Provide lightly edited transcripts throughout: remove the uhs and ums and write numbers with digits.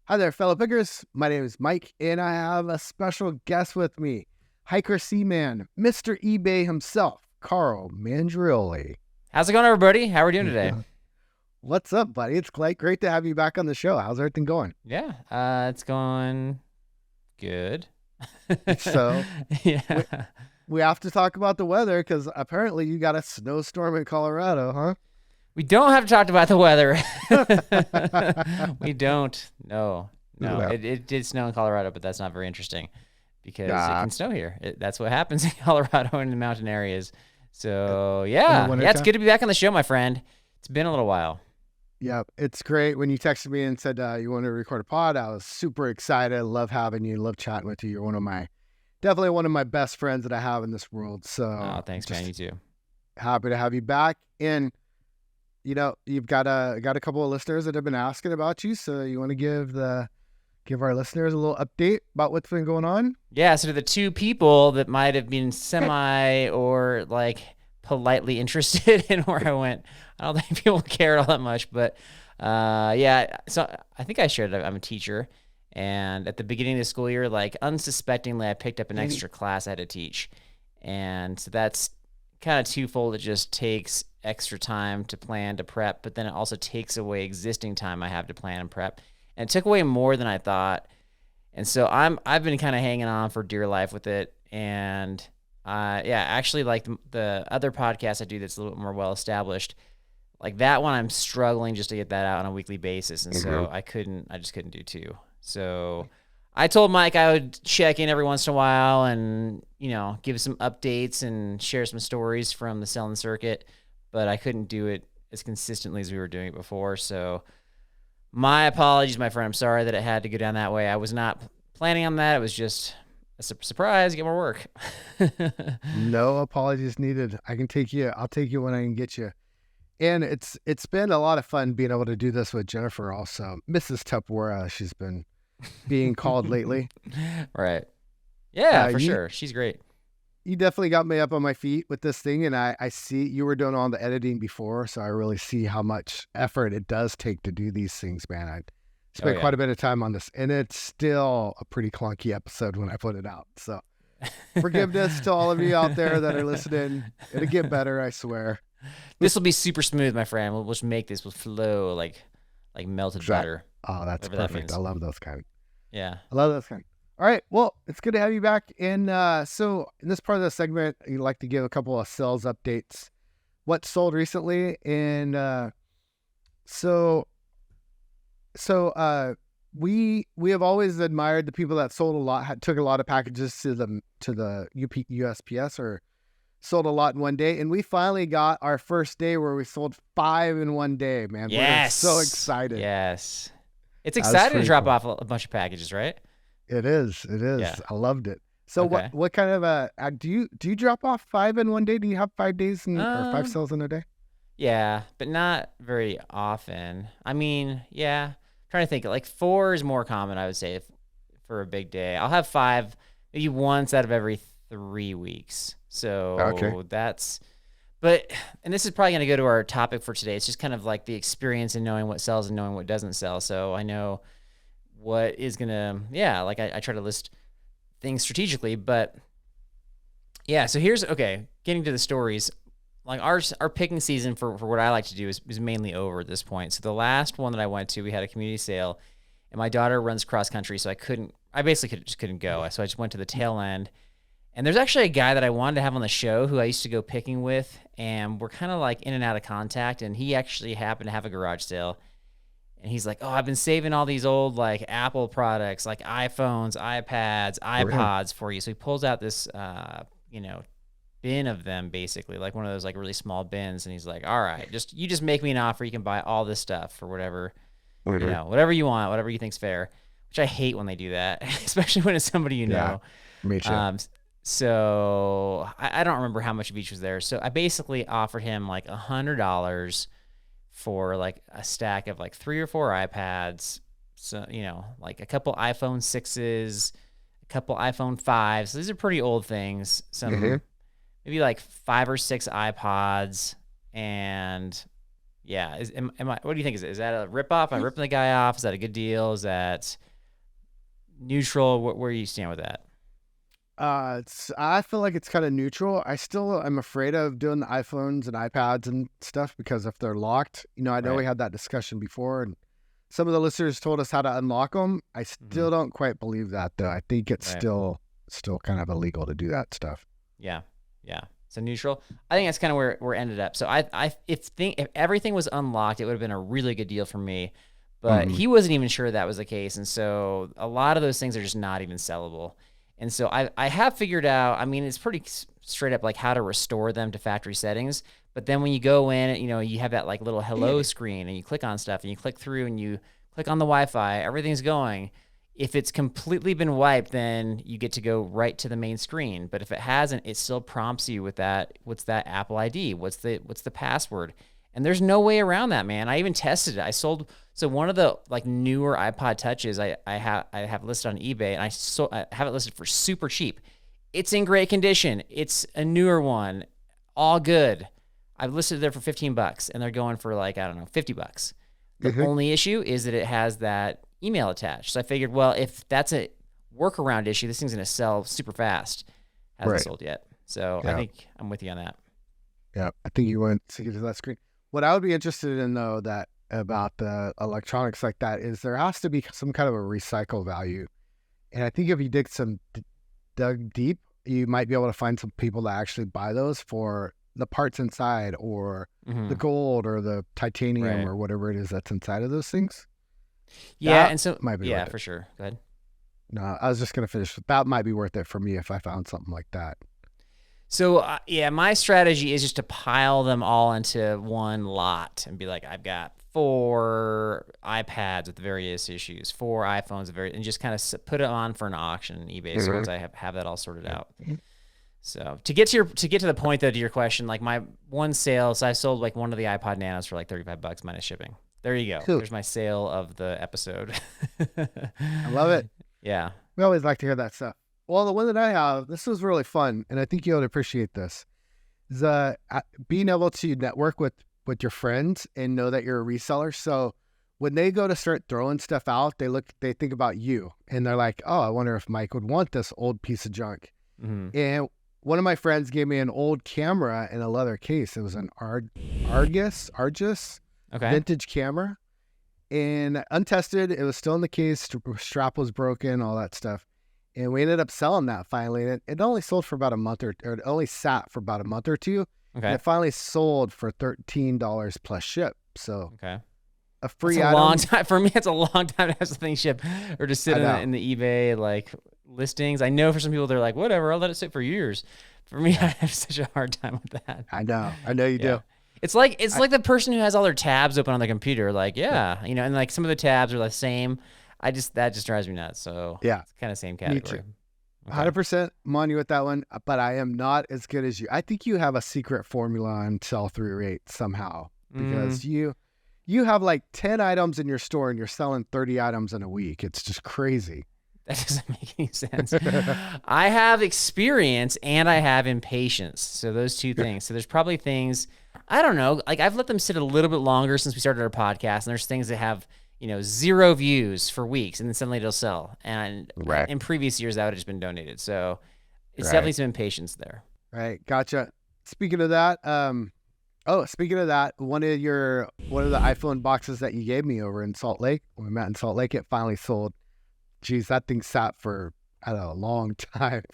Hi there, fellow pickers. My name is Mike, and I have a special guest with me, Hiker Seaman, Mr. eBay himself, Carl Mandrioli. How's it going, everybody? How are we doing today? What's up, buddy? It's great to have you back on the show. How's everything going? Yeah, it's going good. So, yeah. we have to talk about the weather because apparently you got a snowstorm in Colorado, huh? We don't have to talk about the weather. We don't. No. Yeah. It did snow in Colorado, but that's not very interesting because it Yeah. can snow here. That's what happens in Colorado in the mountain areas. So, yeah, it's good to be back on the show, my friend. It's been a little while. Yeah, it's great. When you texted me and said you wanted to record a pod, I was super excited. Love having you. Love chatting with you. You're definitely one of my best friends that I have in this world. So, Oh, thanks, man. You too. Happy to have you back. And you've got a couple of listeners that have been asking about you. So you want to give our listeners a little update about what's been going on? Yeah. So to the two people that might have been semi or like politely interested in where I went, I don't think people cared all that much, but yeah. So I think I shared that I'm a teacher, and at the beginning of the school year, like unsuspectingly, I picked up an extra class I had to teach, and so that's kind of twofold. It just takes extra time to plan, to prep, but then it also takes away existing time I have to plan and prep, and it took away more than I thought. And so I've been kind of hanging on for dear life with it, and actually, like the other podcast I do that's a little bit more well established, like that one, I'm struggling just to get that out on a weekly basis, and so I just couldn't do two. So I told Mike I would check in every once in a while and give some updates and share some stories from the selling circuit, but I couldn't do it as consistently as we were doing it before. So my apologies, my friend. I'm sorry that it had to go down that way. I was not planning on that. It was just a surprise, get more work. No apologies needed. I'll take you when I can get you. And it's been a lot of fun being able to do this with Jennifer also. Mrs. Tupwara, she's been being called lately. Right. Yeah, for sure. She's great. You definitely got me up on my feet with this thing, and I see you were doing all the editing before, so I really see how much effort it does take to do these things, man. I spent quite a bit of time on this, and it's still a pretty clunky episode when I put it out. So forgiveness to all of you out there that are listening. It'll get better, I swear. This will be super smooth, my friend. We'll just make this flow like melted butter. Oh, that's perfect. I love those kind. Yeah. I love those kind. All right. Well, it's good to have you back. And so in this part of the segment, you'd like to give a couple of sales updates. What sold recently? And we have always admired the people that sold a lot, took a lot of packages to the USPS or sold a lot in one day. And we finally got our first day where we sold 5 in one day, man. Yes. We're so excited. Yes. It's exciting to drop off a bunch of packages, right? It is. Yeah. I loved it. So what kind of do you drop off 5 in one day? Do you have 5 days or 5 sales in a day? Yeah, but not very often. I mean, yeah. I'm trying to think. Like 4 is more common, I would say, for a big day. I'll have 5 maybe once out of every 3 weeks. So that's, and this is probably going to go to our topic for today. It's just kind of like the experience in knowing what sells and knowing what doesn't sell. So I know what is going to, I try to list things strategically, but yeah, so getting to the stories, like our picking season for what I like to do is mainly over at this point. So the last one that I went to, we had a community sale, and my daughter runs cross country, so I basically just couldn't go. So I just went to the tail end. And there's actually a guy that I wanted to have on the show who I used to go picking with, and we're kind of like in and out of contact, and he actually happened to have a garage sale. And he's like, oh, I've been saving all these old like Apple products, like iPhones, iPads, iPods for you. So he pulls out this, bin of them, basically, like one of those like really small bins. And he's like, all right, you just make me an offer. You can buy all this stuff for whatever, whatever you want, whatever you think's fair, which I hate when they do that, especially when it's somebody you know. Me too. So I don't remember how much of each was there. So I basically offered him like $100 for like a stack of like 3 or 4 iPads. So, like a couple iPhone 6s, a couple iPhone 5s. So these are pretty old things. Some maybe like 5 or 6 iPods and, Yeah. What do you think? Is that a ripoff? Am I ripping the guy off? Is that a good deal? Is that neutral? Where do you stand with that? I feel like it's kind of neutral. I'm afraid of doing the iPhones and iPads and stuff because if they're locked, I know we had that discussion before, and some of the listeners told us how to unlock them. I still don't quite believe that though. I think it's still kind of illegal to do that stuff. Yeah. So neutral. I think that's kind of where it ended up. So if everything was unlocked, it would have been a really good deal for me. But he wasn't even sure that was the case, and so a lot of those things are just not even sellable. And so I have figured out, I mean, it's pretty straight up like how to restore them to factory settings. But then when you go in, you have that like little hello screen and you click on stuff and you click through and you click on the Wi-Fi, everything's going. If it's completely been wiped, then you get to go right to the main screen. But if it hasn't, it still prompts you with that. What's that Apple ID? What's the password? And there's no way around that, man. I even tested it. So one of the like newer iPod Touches I have listed on eBay, and I have it listed for super cheap. It's in great condition. It's a newer one, all good. I've listed it there for $15, and they're going for like, I don't know, $50. The only issue is that it has that email attached. So I figured, well, if that's a workaround issue, this thing's going to sell super fast. Hasn't sold yet. So I think I'm with you on that. Yeah, I think you went to get to that screen. What I would be interested in, though, about the electronics like that is there has to be some kind of a recycle value. And I think if you dug deep, you might be able to find some people that actually buy those for the parts inside or the gold or the titanium or whatever it is that's inside of those things. Yeah, that and so might be for sure. Go ahead. No, I was just going to finish. That might be worth it for me if I found something like that. So, my strategy is just to pile them all into one lot and be like, I've got 4 iPads with various issues, 4 iPhones, and just kind of put it on for an auction on eBay. So once I have that all sorted out. So to get to the point though, to your question, like my one sale, so I sold like one of the iPod Nanos for like $35 minus shipping. There you go. Cool. There's my sale of the episode. I love it. Yeah. We always like to hear that stuff. Well, the one that I have, this was really fun, and I think you'll appreciate this, is being able to network with your friends and know that you're a reseller. So when they go to start throwing stuff out, they think about you, and they're like, oh, I wonder if Mike would want this old piece of junk. And one of my friends gave me an old camera in a leather case. It was an Argus vintage camera, and untested. It was still in the case. Strap was broken, all that stuff. And we ended up selling that finally. And it only sold for about a month or it only sat for about a month or two. Okay. And it finally sold for $13 plus ship. So a free item. Long time for me. It's a long time to have something shipped or to sit in the eBay like listings. I know for some people they're like, whatever, I'll let it sit for years. For me, I have such a hard time with that. I know you do. It's like the person who has all their tabs open on their computer. Like, and like some of the tabs are the same. That just drives me nuts. So it's kind of same category. 100% I'm on you with that one, but I am not as good as you. I think you have a secret formula on sell-through rate somehow because you have like 10 items in your store and you're selling 30 items in a week. It's just crazy. That doesn't make any sense. I have experience and I have impatience. So those two things. So there's probably things, I don't know, like I've let them sit a little bit longer since we started our podcast, and there's things that have 0 views for weeks, and then suddenly it'll sell. And in previous years, that would have just been donated. So it's definitely some impatience there. Right. Gotcha. Speaking of that, one of the iPhone boxes that you gave me over in Salt Lake, when we met in Salt Lake, it finally sold. Geez, that thing sat for, I don't know, a long time.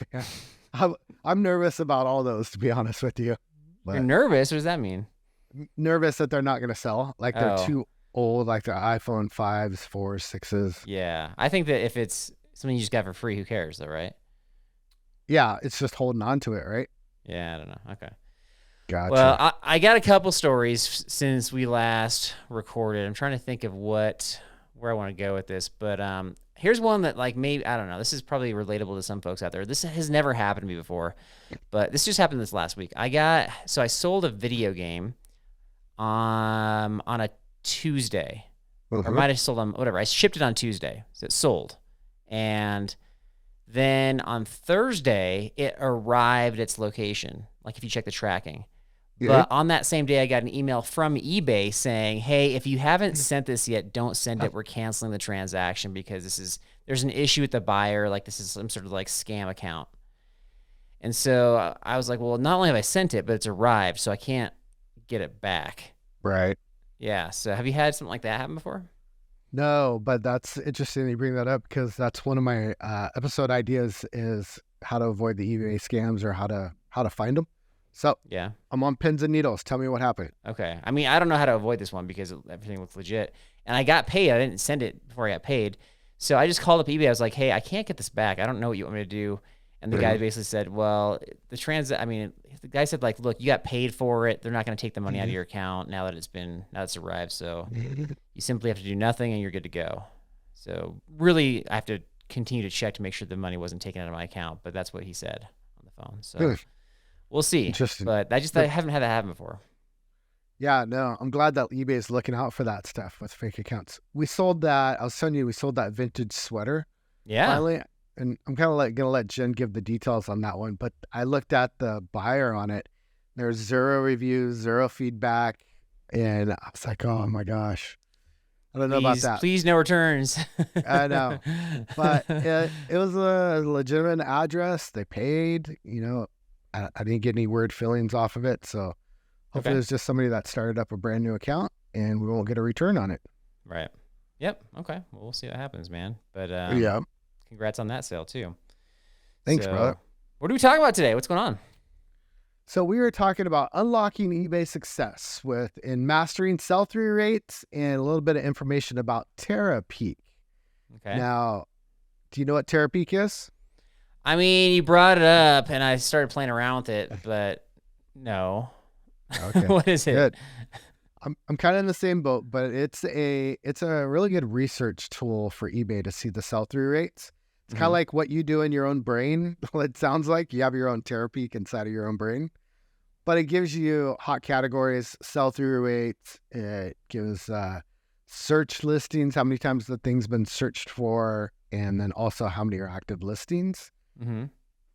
I'm nervous about all those, to be honest with you. You're nervous? What does that mean? Nervous that they're not going to sell. Like they're too old, like the iPhone 5s, 4s, 6s. Yeah. I think that if it's something you just got for free, who cares though, right? Yeah, it's just holding on to it, right? Yeah, I don't know. Okay. Gotcha. Well, I got a couple stories since we last recorded. I'm trying to think of where I want to go with this, but here's one that like maybe, I don't know, this is probably relatable to some folks out there. This has never happened to me before, but this just happened this last week. I sold a video game on a Tuesday, or might have sold on whatever. I shipped it on Tuesday, so it sold, and then on Thursday it arrived at its location. Like if you check the tracking, Yeah. But on that same day, I got an email from eBay saying, "Hey, if you haven't sent this yet, don't send it. We're canceling the transaction because there's an issue with the buyer. Like this is some sort of like scam account." And so I was like, "Well, not only have I sent it, but it's arrived, so I can't get it back." Right. Yeah. So have you had something like that happen before? No, but that's interesting you bring that up because that's one of my episode ideas is how to avoid the eBay scams or how to find them. So Yeah. I'm on pins and needles. Tell me what happened. Okay. I mean, I don't know how to avoid this one because everything looks legit. And I got paid. I didn't send it before I got paid. So I just called up eBay. I was like, "Hey, I can't get this back. I don't know what you want me to do." And the guy basically said, "Well, the guy said, like, look, you got paid for it. They're not going to take the money out of your account now that it's arrived. So you simply have to do nothing and you're good to go." So really, I have to continue to check to make sure the money wasn't taken out of my account. But that's what he said on the phone. So we'll see. Interesting. But I haven't had that happen before. Yeah, no, I'm glad that eBay is looking out for that stuff with fake accounts. We sold that. I was telling you, we sold that vintage sweater. Yeah. Finally, and I'm kind of gonna let Jen give the details on that one. But I looked at the buyer on it. There's 0 reviews, 0 feedback, and I was like, oh my gosh, I don't know about that. Please, no returns. I know, but it was a legitimate address. They paid. I didn't get any weird feelings off of it, so. Hopefully it's just somebody that started up a brand new account and we won't get a return on it. Right. Yep. Okay. Well, we'll see what happens, man. But yeah. Congrats on that sale too. Thanks, brother. What are we talking about today? What's going on? So we were talking about unlocking eBay success in mastering sell-through rates and a little bit of information about Terapeak. Okay. Now, do you know what Terapeak is? I mean, you brought it up and I started playing around with it, but no. Okay. What is it? Good. I'm kind of in the same boat, but it's a really good research tool for eBay to see the sell-through rates. It's kind of like what you do in your own brain. It sounds like you have your own Terapeak inside of your own brain, but it gives you hot categories, sell-through rates. It gives search listings, how many times the thing's been searched for, and then also how many are active listings. Mm-hmm.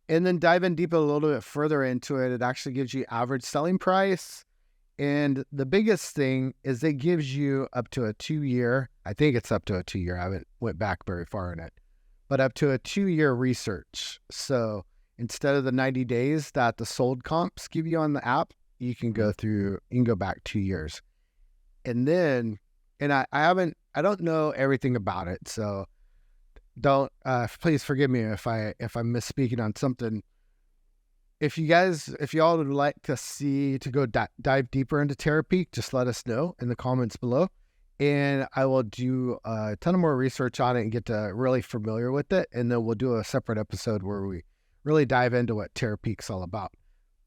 And then dive in deep a little bit further into it. It actually gives you average selling price. And the biggest thing is it gives you up to a 2-year, I think it's up to a 2-year. I haven't went back very far in it, but up to a 2-year research. So instead of the 90 days that the sold comps give you on the app, you can go back 2 years. And then, and I don't know everything about it. So please forgive me if I'm misspeaking on something. If y'all would like to go dive deeper into Terapeak, just let us know in the comments below, and I will do a ton of more research on it and get to really familiar with it, and then we'll do a separate episode where we really dive into what Terapeak's all about.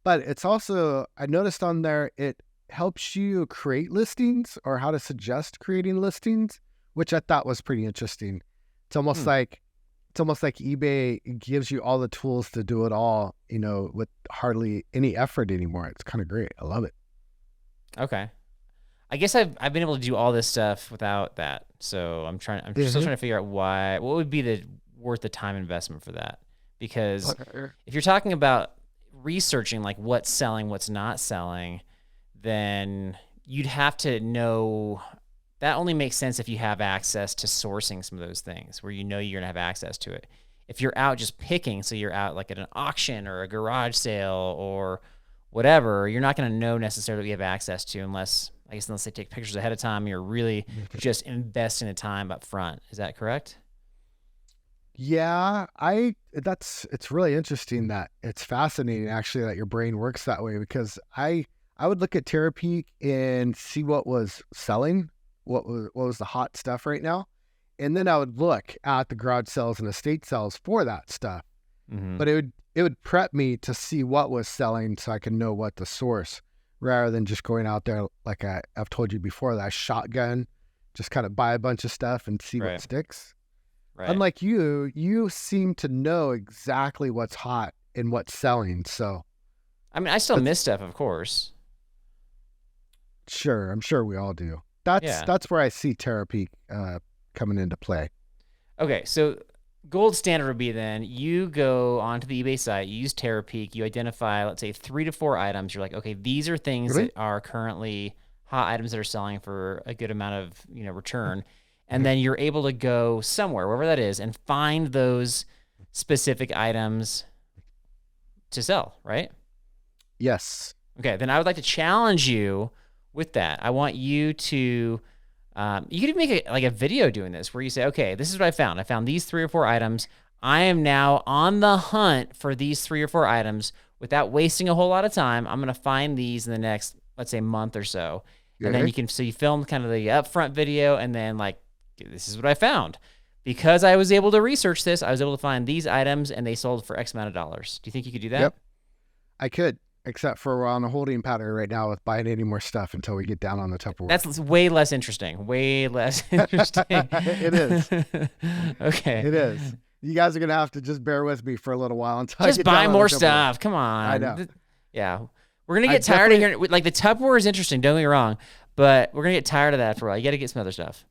But it's also, I noticed on there, it helps you create listings or how to suggest creating listings, which I thought was pretty interesting. It's almost like eBay gives you all the tools to do it all, with hardly any effort anymore. It's kind of great. I love it. Okay. I guess I've been able to do all this stuff without that. So I'm still trying to figure out what would be worth the time investment for that. Because if you're talking about researching like what's selling, what's not selling, then you'd have to know. That only makes sense if you have access to sourcing some of those things where you're going to have access to it. If you're out just picking, so you're out like at an auction or a garage sale or whatever, you're not going to know necessarily what you have access to unless they take pictures ahead of time. You're really just investing the time up front. Is that correct? Yeah, it's really interesting that it's fascinating actually that your brain works that way, because I would look at Terapeak and see what was selling, what was the hot stuff right now, and then I would look at the garage sales and estate sales for that stuff. Mm-hmm. But it would prep me to see what was selling so I can know what to source, rather than just going out there like I've told you before, that I shotgun, just kind of buy a bunch of stuff and see what sticks. Right. Unlike you seem to know exactly what's hot and what's selling. So, I mean, I still miss stuff, of course. Sure, I'm sure we all do. That's where I see Terapeak coming into play. Okay, so gold standard would be then you go onto the eBay site, you use Terapeak, you identify, let's say 3 to 4 items. You're like, okay, these are things Really? that are currently hot items that are selling for a good amount of, return. And then you're able to go somewhere, wherever that is, and find those specific items to sell, right? Yes. Okay, then I would like to challenge you with that. I want you to, you could even make a video doing this where you say, okay, this is what I found. I found these 3 or 4 items. I am now on the hunt for these 3 or 4 items without wasting a whole lot of time. I'm going to find these in the next, let's say, month or so. And then you film kind of the upfront video and then like, this is what I found. Because I was able to research this, I was able to find these items and they sold for X amount of dollars. Do you think you could do that? Yep, I could. Except for we're on a holding pattern right now with buying any more stuff until we get down on the Tupperware. That's way less interesting. Way less interesting. It is. Okay. It is. You guys are going to have to just bear with me for a little while until just I get buy down more on the stuff. Come on. I know. Yeah. We're going to get tired of hearing, like the Tupperware is interesting. Don't get me wrong. But we're going to get tired of that for a while. You got to get some other stuff.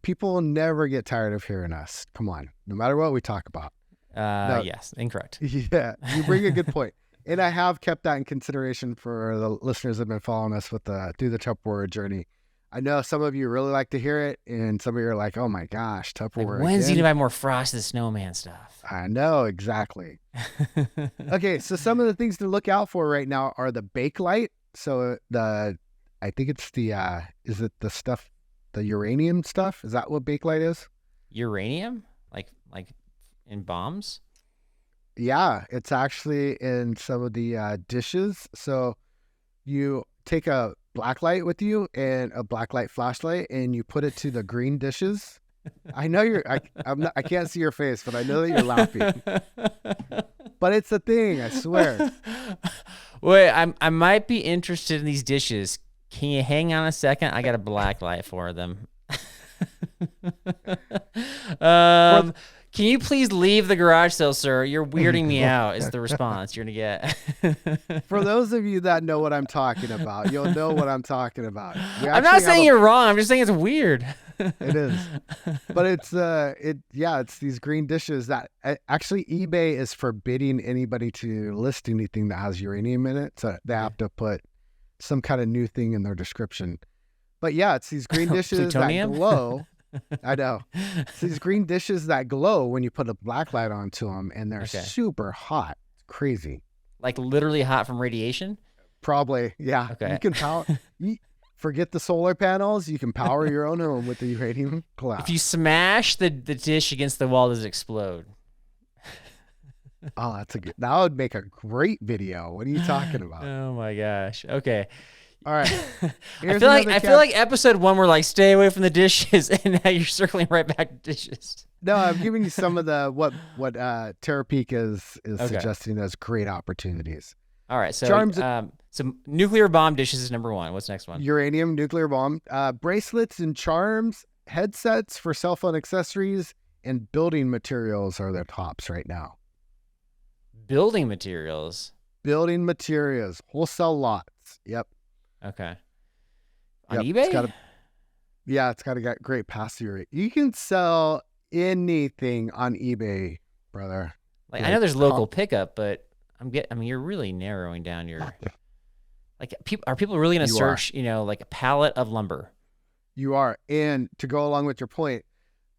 People will never get tired of hearing us. Come on. No matter what we talk about. No. Yes. Incorrect. Yeah. You bring a good point. And I have kept that in consideration for the listeners that have been following us with through the Tupperware journey. I know some of you really like to hear it, and some of you are like, "Oh my gosh, Tupperware!" Like, when's you gonna buy more Frosty the Snowman stuff? I know exactly. Okay, so some of the things to look out for right now are the Bakelite. So I think it's is it the stuff, the uranium stuff? Is that what Bakelite is? Uranium, like in bombs. Yeah, it's actually in some of the dishes. So you take a black light with you and a black light flashlight, and you put it to the green dishes. I know I can't see your face, but I know that you're laughing. But it's a thing, I swear. Wait, I might be interested in these dishes. Can you hang on a second? I got a black light for them. Can you please leave the garage sale, sir? You're weirding me out is the response you're going to get. For those of you that know what I'm talking about, you'll know what I'm talking about. I'm not saying you're wrong. I'm just saying it's weird. It is. But it's these green dishes that actually eBay is forbidding anybody to list anything that has uranium in it. So they have to put some kind of new thing in their description. But yeah, it's these green dishes that glow. I know. It's these green dishes that glow when you put a black light onto them, and they're super hot. It's crazy. Like literally hot from radiation? Probably, yeah. Okay. You can power. Forget the solar panels. You can power your own home with the uranium cloud. If you smash the dish against the wall, does it explode? Oh, that would make a great video. What are you talking about? Oh my gosh. Okay. All right. I feel like episode 1 we're like, stay away from the dishes, and now you're circling right back to dishes. No, I'm giving you some of the what Terapeak is suggesting as great opportunities. All right. So some nuclear bomb dishes is number 1. What's next one? Uranium, nuclear bomb, bracelets and charms, headsets for cell phone accessories, and building materials are their tops right now. Building materials. Wholesale lots. Yep. Okay. On eBay? It's got a great pass-through rate. You can sell anything on eBay, brother. Like I know there's local pickup, but you're really narrowing down your. Like, are people really going to search? Like a pallet of lumber. You are, and to go along with your point,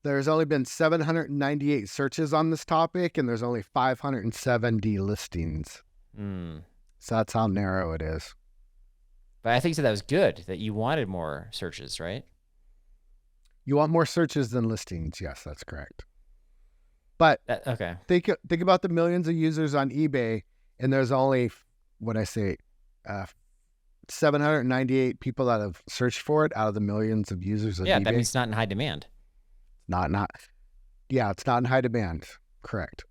there's only been 798 searches on this topic, and there's only 570 listings. So that's how narrow it is. But I think that was good, that you wanted more searches, right? You want more searches than listings. Yes, that's correct. But okay. Think about the millions of users on eBay, and there's only, 798 people that have searched for it out of the millions of users of eBay. Yeah, that means it's not in high demand. It's not in high demand. Correct.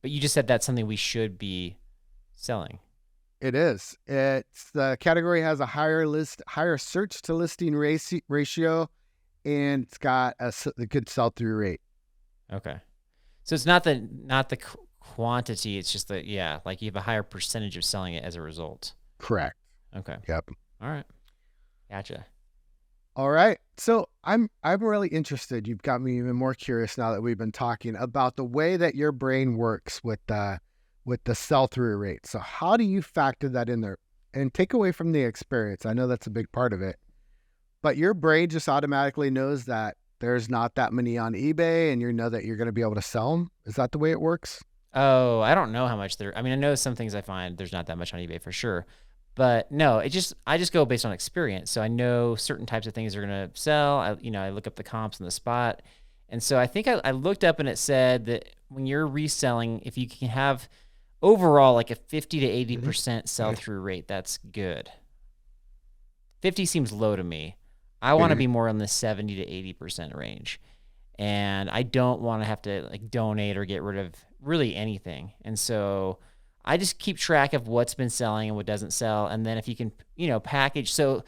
But you just said that's something we should be selling. It is. It's the category has a higher search to listing ratio, and it's got a good sell through rate. Okay, so it's not the quantity. It's just that like you have a higher percentage of selling it as a result. Correct. Okay. Yep. All right. Gotcha. All right. So I'm really interested. You've got me even more curious now that we've been talking about the way that your brain works with the sell through rate. So how do you factor that in there and take away from the experience? I know that's a big part of it, but your brain just automatically knows that there's not that many on eBay and you know that you're going to be able to sell them. Is that the way it works? Oh, I don't know how much there. I mean, I know some things I find there's not that much on eBay for sure, but no, I just go based on experience. So I know certain types of things are gonna sell. I look up the comps on the spot, and so I think I looked up and it said that when you're reselling, if you can have overall like a 50 to 80% sell through rate, that's good. 50 seems low to me. I want to be more in the 70 to 80% range. And I don't want to have to like donate or get rid of really anything. And so I just keep track of what's been selling and what doesn't sell. And then if you can, package. So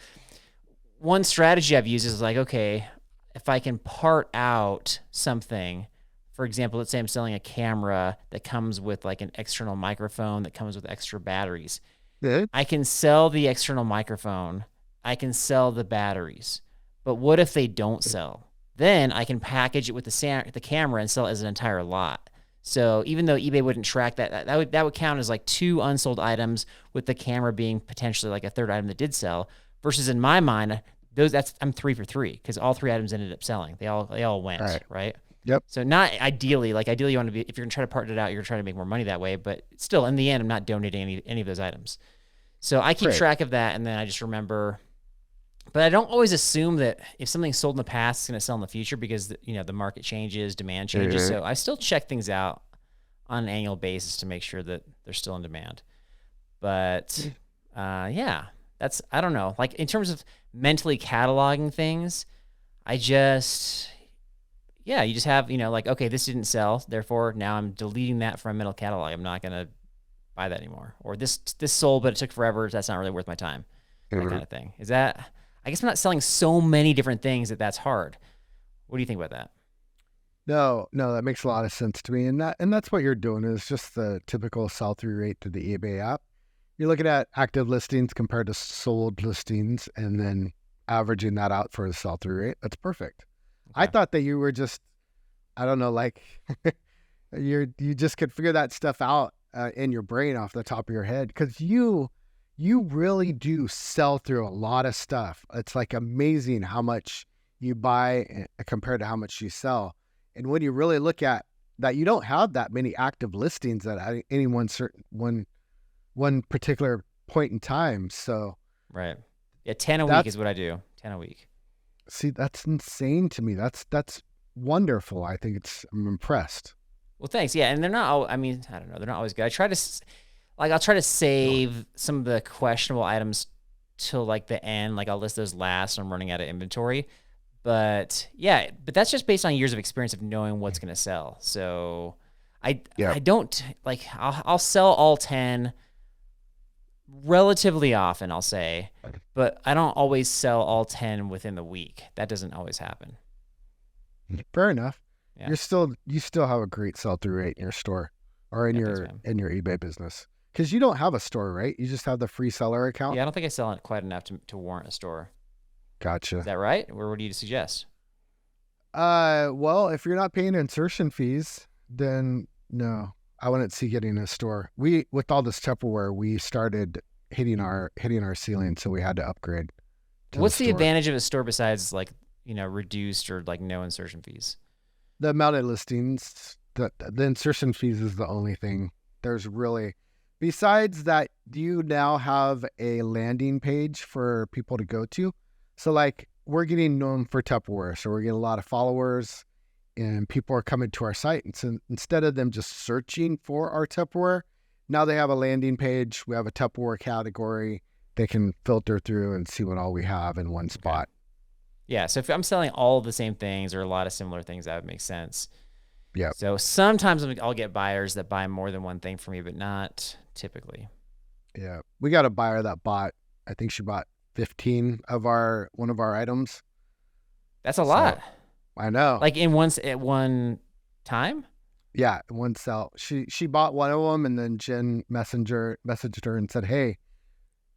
one strategy I've used is like, okay, if I can part out something, for example, let's say I'm selling a camera that comes with like an external microphone that comes with extra batteries. Yeah. I can sell the external microphone. I can sell the batteries. But what if they don't sell? Then I can package it with the camera and sell it as an entire lot. So even though eBay wouldn't track that would count as like 2 unsold items, with the camera being potentially like a third item that did sell. Versus in my mind, I'm 3 for 3 because all 3 items ended up selling. They all went, right? Yep. So not ideally, like ideally you want to be, if you're gonna try to part it out, you're trying to make more money that way. But still, in the end, I'm not donating any of those items. So I keep track of that, and then I just remember. But I don't always assume that if something's sold in the past, it's going to sell in the future because the market changes, demand changes. So I still check things out on an annual basis to make sure that they're still in demand. But yeah, I don't know. Like in terms of mentally cataloging things, you just have, like, okay, this didn't sell. Therefore, now I'm deleting that from my mental catalog. I'm not going to buy that anymore. Or this sold, but it took forever. So that's not really worth my time. That kind of thing. Is that... I guess I'm not selling so many different things that's hard. What do you think about that? No, that makes a lot of sense to me. And that's what you're doing is just the typical sell through rate to the eBay app. You're looking at active listings compared to sold listings and then averaging that out for the sell through rate. That's perfect. Okay. I thought that you were just, I don't know, like you just could figure that stuff out in your brain off the top of your head because you really do sell through a lot of stuff. It's like amazing how much you buy compared to how much you sell. And when you really look at that, you don't have that many active listings at any one particular point in time. So right. Yeah, 10 a week is what I do. 10 a week. See, that's insane to me. That's wonderful. I'm impressed. Well, thanks. Yeah, and they're not all, I mean, I don't know, they're not always good. I'll try to save some of the questionable items till like the end. Like I'll list those last. I'm running out of inventory, but that's just based on years of experience of knowing what's going to sell. So I don't like, I'll sell all 10 relatively often, I'll say, but I don't always sell all 10 within the week. That doesn't always happen. Fair enough. Yeah. You still have a great sell through rate in your store or in your eBay business. Because you don't have a store, right? You just have the free seller account? Yeah, I don't think I sell it quite enough to warrant a store. Gotcha. Is that right? Or what do you suggest? Well, if you're not paying insertion fees, then no, I wouldn't see getting a store. With all this Tupperware, we started hitting our ceiling, so we had to upgrade. What's the advantage of a store besides like, reduced or like no insertion fees? The amount of listings, the insertion fees is the only thing. There's really... Besides that, you now have a landing page for people to go to. So like we're getting known for Tupperware. So we're getting a lot of followers and people are coming to our site. And so instead of them just searching for our Tupperware, now they have a landing page. We have a Tupperware category. They can filter through and see what all we have in one spot. Yeah. So if I'm selling all the same things or a lot of similar things, that would make sense. Yeah. So sometimes I'll get buyers that buy more than one thing from me, but not typically. Yeah. We got a buyer that I think she bought 15 of one of our items. That's a lot. I know. Like at one time? Yeah, one sell. She bought one of them and then Jen messaged her and said, "Hey,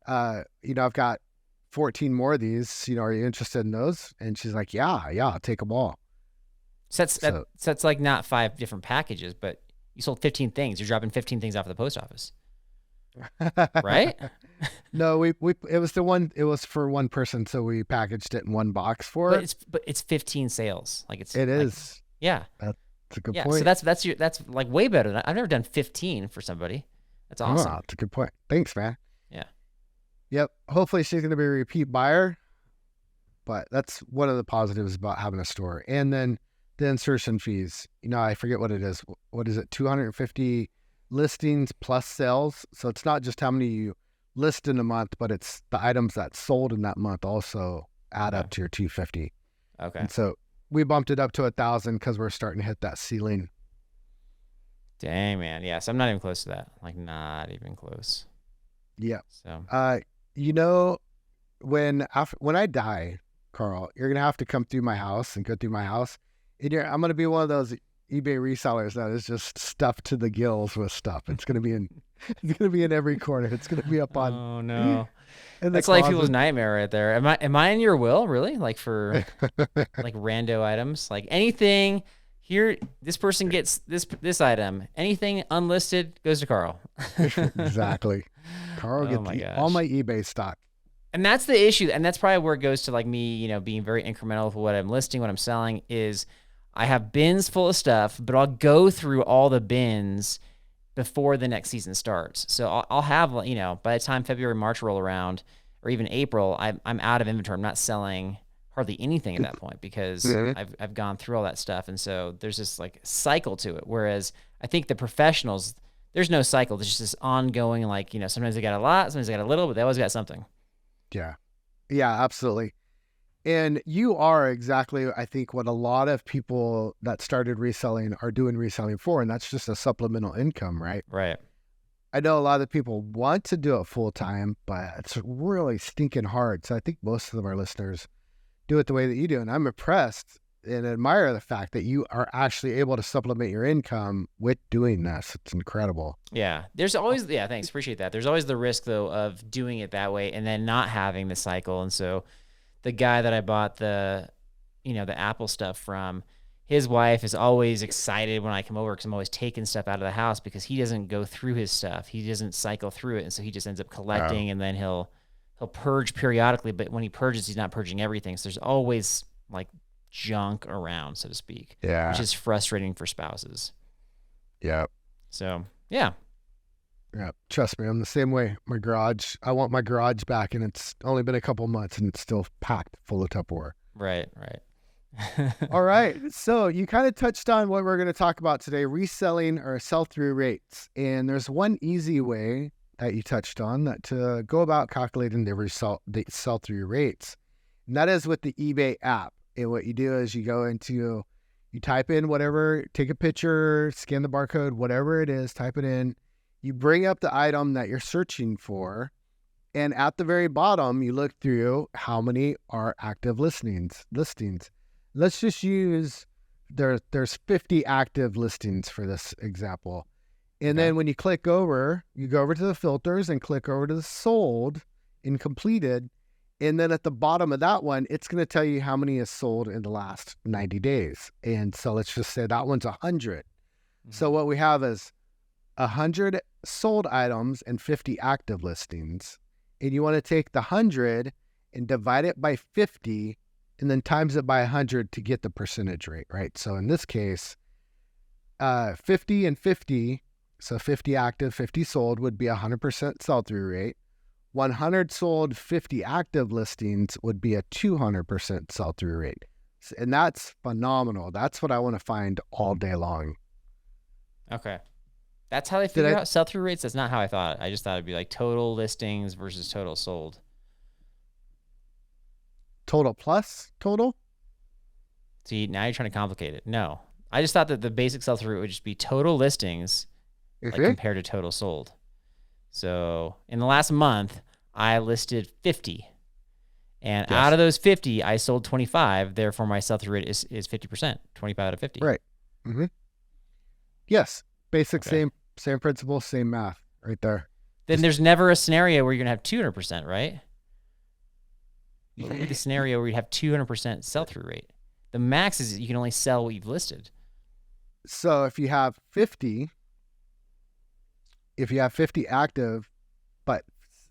I've got 14 more of these. Are you interested in those? And she's like, yeah, I'll take them all. So that's like not 5 different packages, but you sold 15 things. You're dropping 15 things off at the post office. Right? No, it was for one person, so we packaged it in one box for it. But it's 15 sales. It is. Yeah. That's a good point. So that's like way better than I've never done 15 for somebody. That's awesome. Oh, that's a good point. Thanks, man. Yeah. Yep. Hopefully she's going to be a repeat buyer, but that's one of the positives about having a store. And then the insertion fees, I forget what it is. What is it? 250 listings plus sales. So it's not just how many you list in a month, but it's the items that sold in that month also add up to your 250. Okay. And so we bumped it up to 1,000 because we're starting to hit that ceiling. Dang, man. Yeah. So I'm not even close to that. Like, not even close. Yeah. So, when I die, Carl, you're going to have to come through my house and go through my house. And I'm going to be one of those eBay resellers that is just stuffed to the gills with stuff. It's going to be in every corner. It's going to be up on. Oh no. That's like people's nightmare right there. Am I in your will, really? Like for like rando items? Like anything here, this person gets this item. Anything unlisted goes to Carl. Exactly. Carl gets all my eBay stock. And that's the issue. And that's probably where it goes to like me, being very incremental with what I'm listing, what I'm selling is I have bins full of stuff, but I'll go through all the bins before the next season starts. So I'll have, by the time February, March roll around, or even April, I'm out of inventory. I'm not selling hardly anything at that point because I've gone through all that stuff. And so there's this like cycle to it. Whereas I think the professionals, there's no cycle. There's just this ongoing, like, sometimes they got a lot, sometimes they got a little, but they always got something. Yeah. Yeah, absolutely. And you are exactly, I think, what a lot of people that started reselling are doing reselling for, and that's just a supplemental income, right? Right. I know a lot of people want to do it full time, but it's really stinking hard. So I think most of our listeners do it the way that you do. And I'm impressed and admire the fact that you are actually able to supplement your income with doing this. It's incredible. Yeah. There's always, thanks. Appreciate that. There's always the risk though of doing it that way and then not having the cycle. And so the guy that I bought the Apple stuff from, his wife is always excited when I come over because I'm always taking stuff out of the house because he doesn't go through his stuff. He doesn't cycle through it. And so he just ends up collecting and then he'll purge periodically. But when he purges, he's not purging everything. So there's always like junk around, so to speak. Yeah. Which is frustrating for spouses. Yeah. So, yeah. Yeah. Trust me, I'm the same way. I want my garage back, and it's only been a couple months and it's still packed full of Tupperware. Right. All right. So you kind of touched on what we're going to talk about today, reselling or sell-through rates. And there's one easy way that you touched on that to go about calculating the sell-through rates. And that is with the eBay app. And what you do is you type in whatever, take a picture, scan the barcode, whatever it is, type it in. You bring up the item that you're searching for. And at the very bottom, you look through how many are active listings. Let's just use, there's 50 active listings for this example. And then when you go over to the filters and click over to the sold and completed. And then at the bottom of that one, it's going to tell you how many is sold in the last 90 days. And so let's just say that one's 100. Mm-hmm. So what we have is 100 sold items and 50 active listings. And you want to take the 100 and divide it by 50 and then times it by 100 to get the percentage rate, right? So in this case, 50 and 50, so 50 active, 50 sold would be 100% sell-through rate. 100 sold, 50 active listings would be a 200% sell-through rate. And that's phenomenal. That's what I want to find all day long. Okay. That's how they figure out sell-through rates? That's not how I thought. I just thought it'd be like total listings versus total sold. Total plus total? See, now you're trying to complicate it. No. I just thought that the basic sell-through rate would just be total listings compared to total sold. So in the last month, I listed 50. And out of those 50, I sold 25. Therefore, my sell-through rate is 50%, 25 out of 50. Right. Mm-hmm. Yes. Basic, same principle, same math right there. Then there's never a scenario where you're going to have 200%, right? You need the scenario where you have 200% sell-through rate. The max is you can only sell what you've listed. So if you have 50 active, but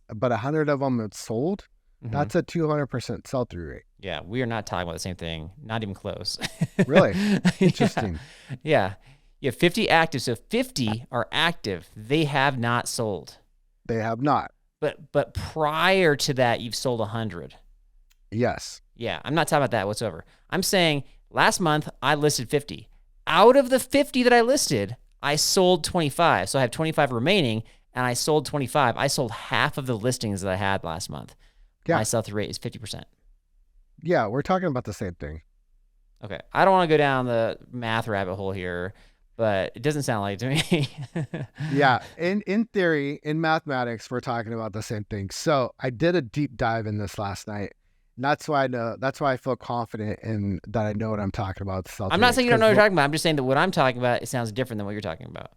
100 of them have sold, that's a 200% sell-through rate. Yeah, we are not talking about the same thing. Not even close. Really? Interesting. Yeah. You have 50 active, so 50 are active. They have not sold. They have not. But prior to that, you've sold 100. Yes. Yeah, I'm not talking about that whatsoever. I'm saying last month I listed 50. Out of the 50 that I listed, I sold 25. So I have 25 remaining, and I sold 25. I sold half of the listings that I had last month. Yeah. My sell-through rate is 50%. Yeah, we're talking about the same thing. Okay. I don't want to go down the math rabbit hole here, but it doesn't sound like it to me. Yeah. In theory, in mathematics, we're talking about the same thing. So I did a deep dive in this last night. And that's why I feel confident in that I know what I'm talking about. I'm not saying you don't know what you're talking about. I'm just saying that what I'm talking about, it sounds different than what you're talking about.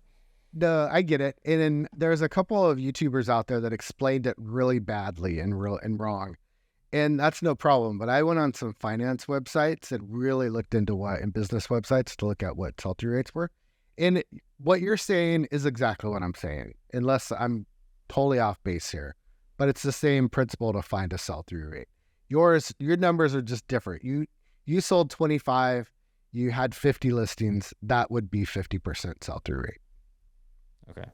No, I get it. And then there's a couple of YouTubers out there that explained it really badly and wrong. And that's no problem. But I went on some finance websites and really looked into and business websites to look at what sell-through rates were. And what you're saying is exactly what I'm saying, unless I'm totally off base here. But it's the same principle to find a sell-through rate. Your numbers are just different. You sold 25, you had 50 listings, that would be 50% sell-through rate. Okay.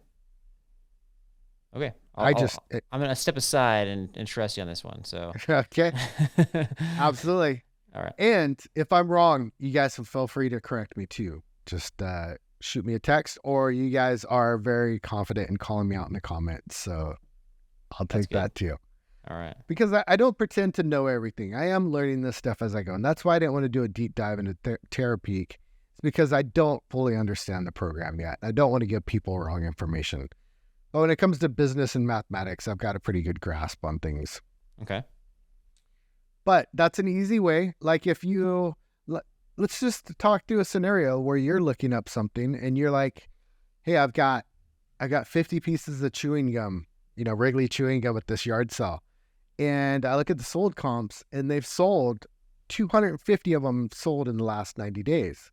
I'm going to step aside and trust you on this one. So okay. Absolutely. All right. And if I'm wrong, you guys can feel free to correct me too. Just shoot me a text, or you guys are very confident in calling me out in the comments. So I'll take that too. All right. Because I don't pretend to know everything. I am learning this stuff as I go. And that's why I didn't want to do a deep dive into Terapeak. It's because I don't fully understand the program yet. I don't want to give people wrong information. But when it comes to business and mathematics, I've got a pretty good grasp on things. Okay. But that's an easy way. Like if let's just talk through a scenario where you're looking up something and you're like, hey, I've got 50 pieces of chewing gum, Wrigley chewing gum at this yard sale. And I look at the sold comps and they've sold 250 of them sold in the last 90 days.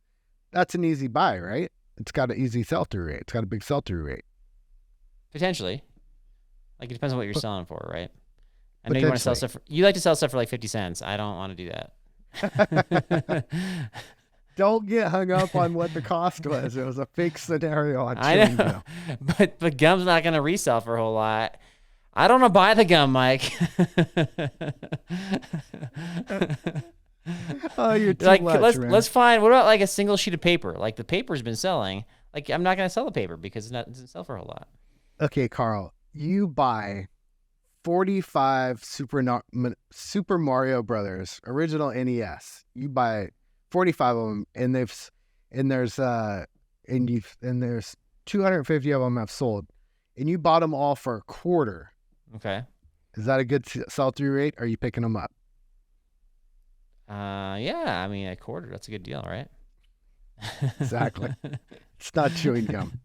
That's an easy buy, right? It's got an easy sell-through rate. It's got a big sell-through rate. Potentially. Like, it depends on what you're selling for, right? I know you want to sell stuff. You like to sell stuff for like 50 cents. I don't want to do that. Don't get hung up on what the cost was. It was a fake scenario on chewing gum. But the gum's not going to resell for a whole lot. I don't want to buy the gum, Mike. Oh, you're too much, man. Let's find, what about like a single sheet of paper? Like the paper's been selling. Like, I'm not going to sell the paper because it doesn't sell for a whole lot. Okay, Carl, you buy 45 Super Mario Brothers original NES. You buy 45 of them, and there's 250 of them have sold, and you bought them all for $0.25. Okay. Is that a good sell-through rate? Or are you picking them up? Yeah. I mean, $0.25. That's a good deal, right? Exactly. It's not chewing gum.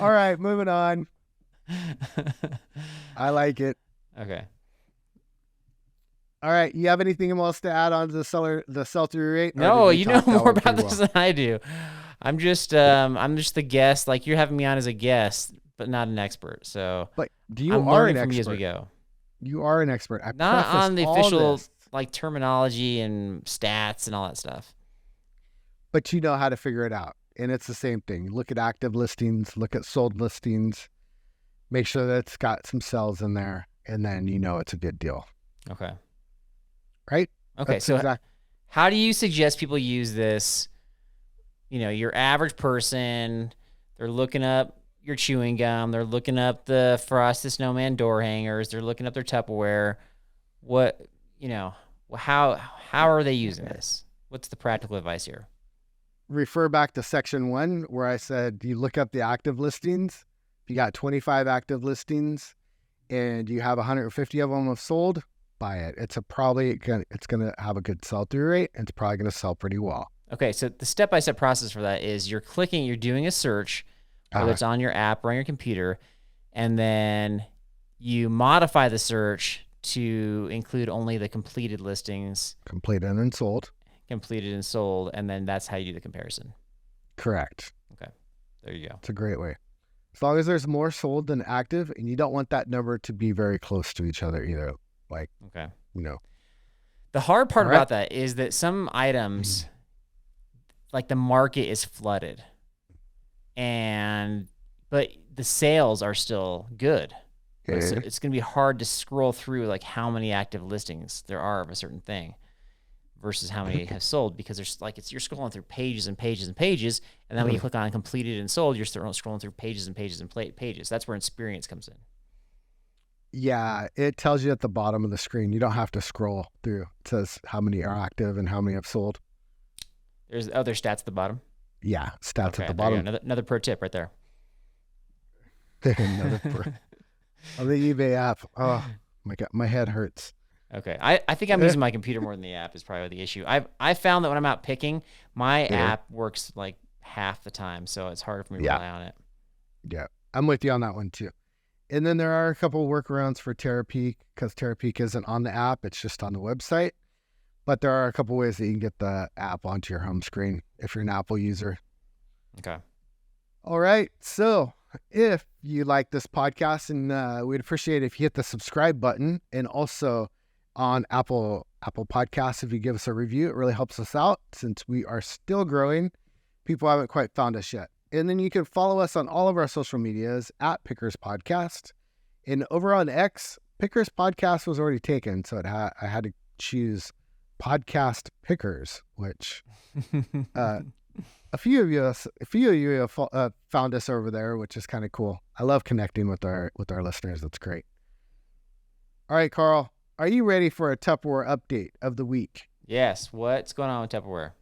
All right, moving on. I like it. Okay. All right. You have anything else to add on to the sell-through rate? No, you know more about this than I do. I'm just the guest. Like, you're having me on as a guest, but not an expert. So, but I'm learning from you as we go. You are an expert. Not on the official like terminology and stats and all that stuff. But you know how to figure it out. And it's the same thing. Look at active listings, look at sold listings, make sure that it's got some sales in there, and then it's a good deal. Okay. Right? Okay. How do you suggest people use this? Your average person, they're looking up your chewing gum, they're looking up the Frosted Snowman door hangers, they're looking up their Tupperware. How are they using this? What's the practical advice here? Refer back to section 1 where I said you look up the active listings. If you got 25 active listings and you have 150 of them have sold, buy it. It's going to have a good sell-through rate, and it's probably going to sell pretty well. Okay, so the step-by-step process for that is you're doing a search, whether it's on your app or on your computer, and then you modify the search to include only the completed listings, Completed and sold. completed and sold, and then that's how you do the comparison. Correct. Okay, there you go. It's a great way. As long as there's more sold than active, and you don't want that number to be very close to each other either. Like, okay, the hard part about that is that some items, like the market is flooded, but the sales are still good. Okay. So it's going to be hard to scroll through like how many active listings there are of a certain thing versus how many have sold, because there's like you're scrolling through pages and pages and pages, and then when you click on completed and sold, you're scrolling through pages and pages and pages. That's where experience comes in. Yeah, it tells you at the bottom of the screen. You don't have to scroll through. It says how many are active and how many have sold. There's other stats at the bottom. Yeah, stats at the bottom. Another pro tip right there. On the eBay app. Oh my God, my head hurts. Okay, I think I'm using my computer more than the app is probably the issue. I found that when I'm out picking, my app works like half the time, so it's harder for me to rely on it. Yeah, I'm with you on that one too. And then there are a couple of workarounds for Terapeak, because Terapeak isn't on the app, it's just on the website. But there are a couple ways that you can get the app onto your home screen if you're an Apple user. Okay. All right, so if you like this podcast, and we'd appreciate it if you hit the subscribe button, and also on Apple Podcasts, if you give us a review, it really helps us out since we are still growing. People haven't quite found us yet. And then you can follow us on all of our social medias at Pickers Podcast. And over on X, Pickers Podcast was already taken, so I had to choose Podcast Pickers, which a few of you have found us over there, which is kind of cool. I love connecting with our listeners. That's great. All right, Carl, are you ready for a Tupperware update of the week? Yes. What's going on with Tupperware?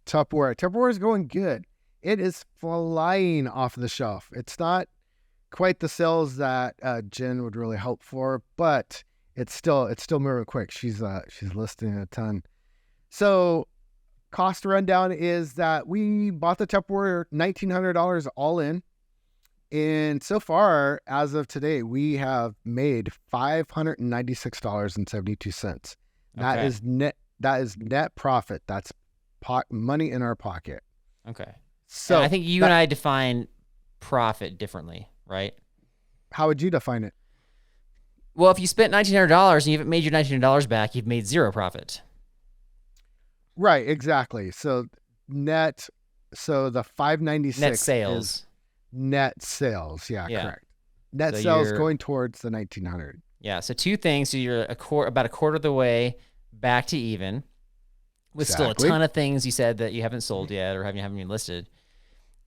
Tupperware is going good. It is flying off the shelf. It's not quite the sales that Jen would really hope for, but it's still moving quick. She's listing a ton. So cost rundown is that we bought the Tupperware $1,900 all in. And so far, as of today, we have made $596.72. That is net. That is net profit. That's money in our pocket. Okay. So and I think you and I define profit differently, right? How would you define it? Well, if you spent $1,900 and you haven't made your $1,900 back, you've made zero profit. Right, exactly. So net. So the $596 net sales. Is net sales. Yeah, correct. Net sales going towards the $1,900. Yeah. So two things. So you're about a quarter of the way back to even. With still a ton of things you said that you haven't sold yet or haven't even listed.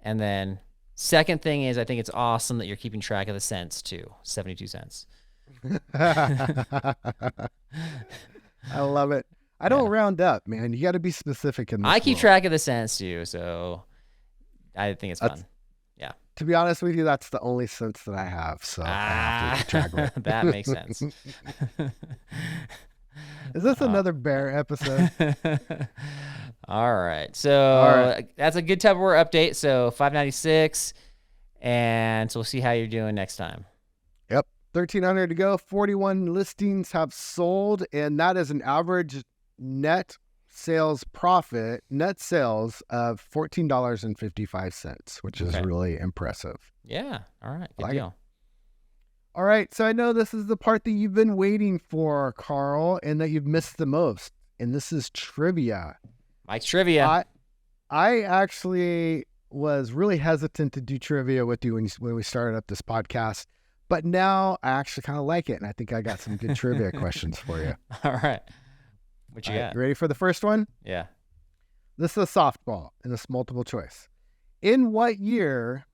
And then second thing is I think it's awesome that you're keeping track of the cents too, 72 cents. I love it. I don't round up, man. You got to be specific in this I keep track of the cents too, so I think it's fun. Yeah. To be honest with you, that's the only cents that I have, so I have to keep track of it. That makes sense. Is this another bear episode? All right. So that's a good Tupperware update. So $596, and so we'll see how you're doing next time. Yep. 1,300 to go. 41 listings have sold, and that is an average net sales of $14.55, which is really impressive. Yeah. All right. Good deal. All right, so I know this is the part that you've been waiting for, Carl, and that you've missed the most, and this is trivia. Mike's trivia. I actually was really hesitant to do trivia with you when we started up this podcast, but now I actually kind of like it, and I think I got some good trivia questions for you. All right. What you got? You ready for the first one? Yeah. This is a softball, and it's multiple choice. In what year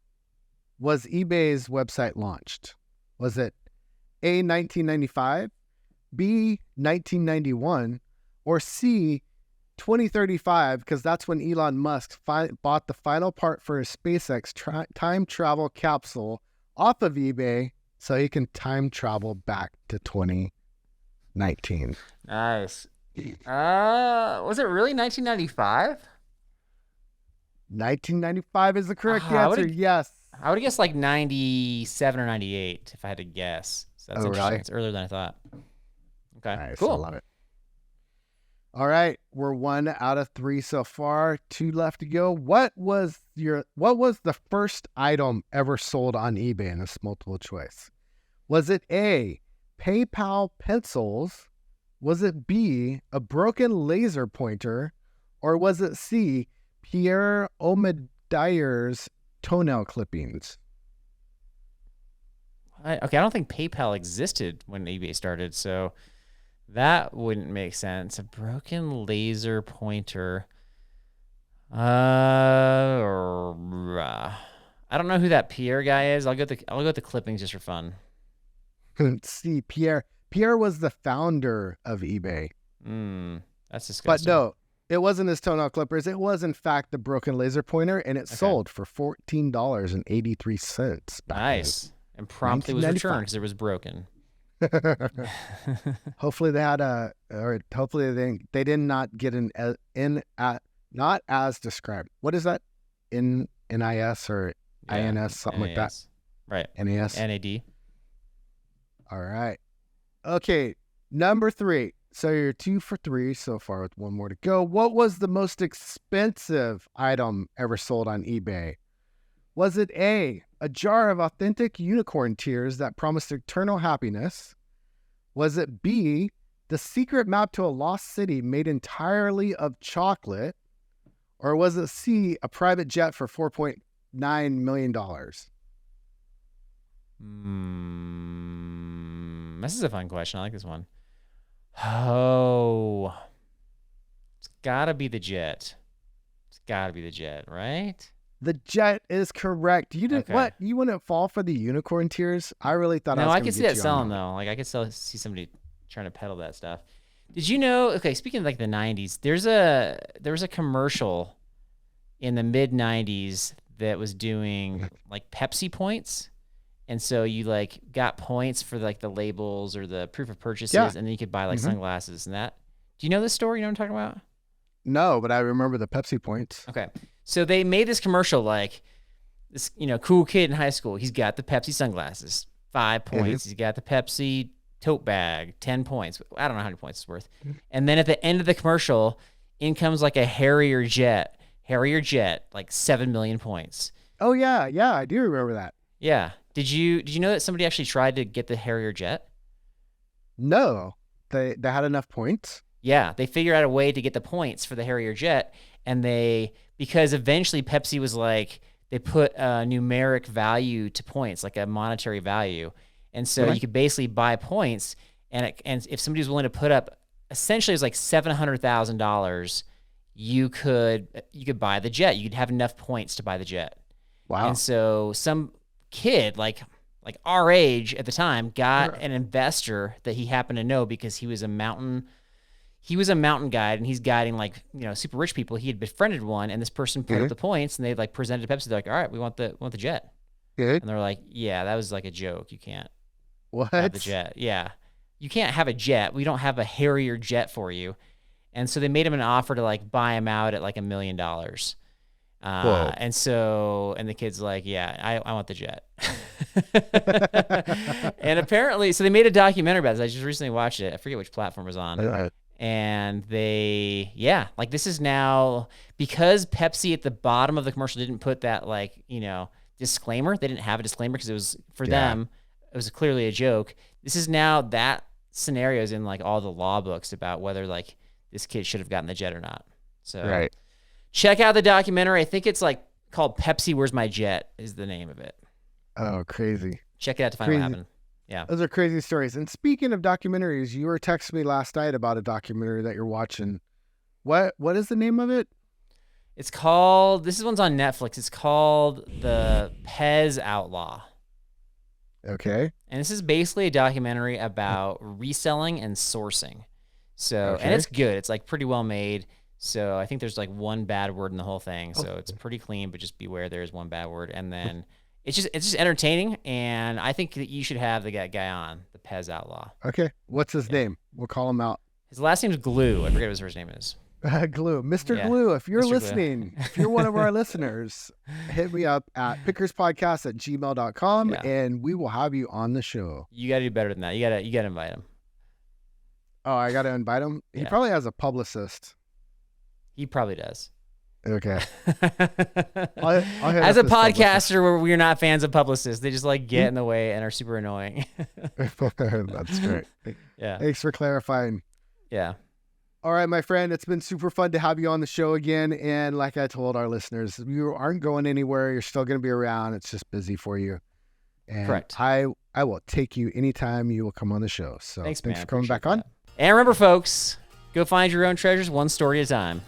was eBay's website launched? Was it A, 1995, B, 1991, or C, 2035? Because that's when Elon Musk bought the final part for his SpaceX time travel capsule off of eBay so he can time travel back to 2019. Nice. Was it really 1995? 1995 is the correct answer. Yes. I would guess like 97 or 98 if I had to guess. So that's interesting. Really? It's earlier than I thought. Okay. Nice. Cool. I love it. All right, we're 1 out of 3 so far. 2 left to go. What was the first item ever sold on eBay? And it's multiple choice. Was it A, PayPal pencils? Was it B, a broken laser pointer? Or was it C, Pierre Omidyar's toenail clippings? I don't think PayPal existed when eBay started, so that wouldn't make sense. A broken laser pointer. I don't know who that Pierre guy is. I'll go with the clippings just for fun. Couldn't see Pierre. Pierre was the founder of eBay. That's disgusting. But no, it wasn't his toenail clippers. It was, in fact, the broken laser pointer, and it sold for $14.83. Nice. And promptly was returned because it was broken. Hopefully they did not get not as described. What is that? NIS or INS, something like that. Right. NAS. NAD. All right. Okay. Number 3. So you're 2 for 3 so far with 1 more to go. What was the most expensive item ever sold on eBay? Was it A, a jar of authentic unicorn tears that promised eternal happiness? Was it B, the secret map to a lost city made entirely of chocolate? Or was it C, a private jet for $4.9 million? This is a fun question. I like this one. Oh, it's gotta be the jet. It's gotta be the jet, right? The jet is correct. You didn't what? You wouldn't fall for the unicorn tears? I really thought I could see that selling though. Like I could see somebody trying to peddle that stuff. Did you know? Okay, speaking of like the '90s, there was a commercial in the mid '90s that was doing like Pepsi points, and so you like got points for like the labels or the proof of purchases, and then you could buy like sunglasses and that. Do you know this story? You know what I'm talking about? No, but I remember the Pepsi points. Okay. So they made this commercial like this, cool kid in high school. He's got the Pepsi sunglasses, 5 points. He's got the Pepsi tote bag, 10 points. I don't know how many points it's worth. And then at the end of the commercial, in comes like a Harrier jet, like 7 million points. Oh yeah, I do remember that. Yeah. Did you know that somebody actually tried to get the Harrier jet? No, they had enough points. Yeah, they figured out a way to get the points for the Harrier jet, and because eventually Pepsi was like, they put a numeric value to points, like a monetary value, and so you could basically buy points, and if somebody was willing to put up, essentially it was like $700,000, you could buy the jet. You could have enough points to buy the jet. Wow! And so some kid like our age at the time got an investor that he happened to know because he was a mountain guide, and he's guiding like, super rich people. He had befriended one, and this person put up the points, and they like presented to Pepsi. They're like, all right, we want the jet. Good. And they're like, yeah, that was like a joke. You can't have the jet. Yeah. You can't have a jet. We don't have a Harrier jet for you. And so they made him an offer to like buy him out at like $1 million. And the kid's like, yeah, I want the jet. And apparently, so they made a documentary about this. I just recently watched it. I forget which platform it was on. And this is now, because Pepsi at the bottom of the commercial didn't put that like, disclaimer. They didn't have a disclaimer because it was for them. It was clearly a joke. This is now that scenario is in like all the law books about whether like this kid should have gotten the jet or not. So check out the documentary. I think it's like called Pepsi, Where's My Jet is the name of it. Oh, crazy. Check it out to find out what happened. Yeah. Those are crazy stories. And speaking of documentaries, you were texting me last night about a documentary that you're watching. What is the name of it? It's called, this one's on Netflix. It's called The Pez Outlaw. Okay. And this is basically a documentary about reselling and sourcing. So, and it's good. It's like pretty well made. So I think there's like one bad word in the whole thing. So it's pretty clean, but just beware there is one bad word. And then it's just entertaining, and I think that you should have the guy on, the Pez Outlaw. Okay. What's his name? We'll call him out. His last name's Glue. I forget what his first name is. Glue. Mr. Glue, if you're listening, if you're one of our listeners, hit me up at pickerspodcast@gmail.com, and we will have you on the show. You got to do better than that. You got to invite him. Oh, I got to invite him? He Yeah. probably has a publicist. He probably does. Okay. I'll hit As up a his podcaster, we're not fans of publicists. They just like get in the way and are super annoying. That's great. Yeah. Thanks for clarifying. Yeah. All right, my friend, it's been super fun to have you on the show again. And like I told our listeners, you aren't going anywhere. You're still going to be around. It's just busy for you. And Correct. I will take you anytime you will come on the show. So Thanks for coming back on. And remember, folks, go find your own treasures one story at a time.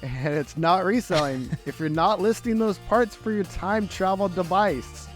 And it's not reselling if you're not listing those parts for your time travel device.